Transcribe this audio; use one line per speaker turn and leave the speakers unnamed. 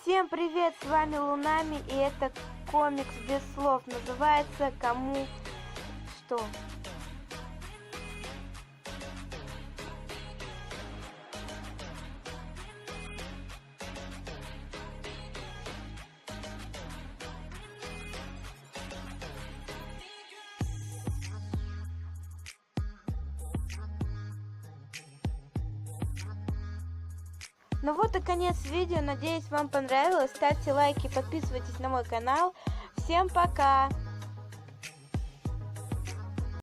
Всем привет, с вами Лунами, и это комикс без слов, называется «Кому что?». Ну вот и конец видео, надеюсь, вам понравилось. Ставьте лайки, подписывайтесь на мой канал. Всем пока!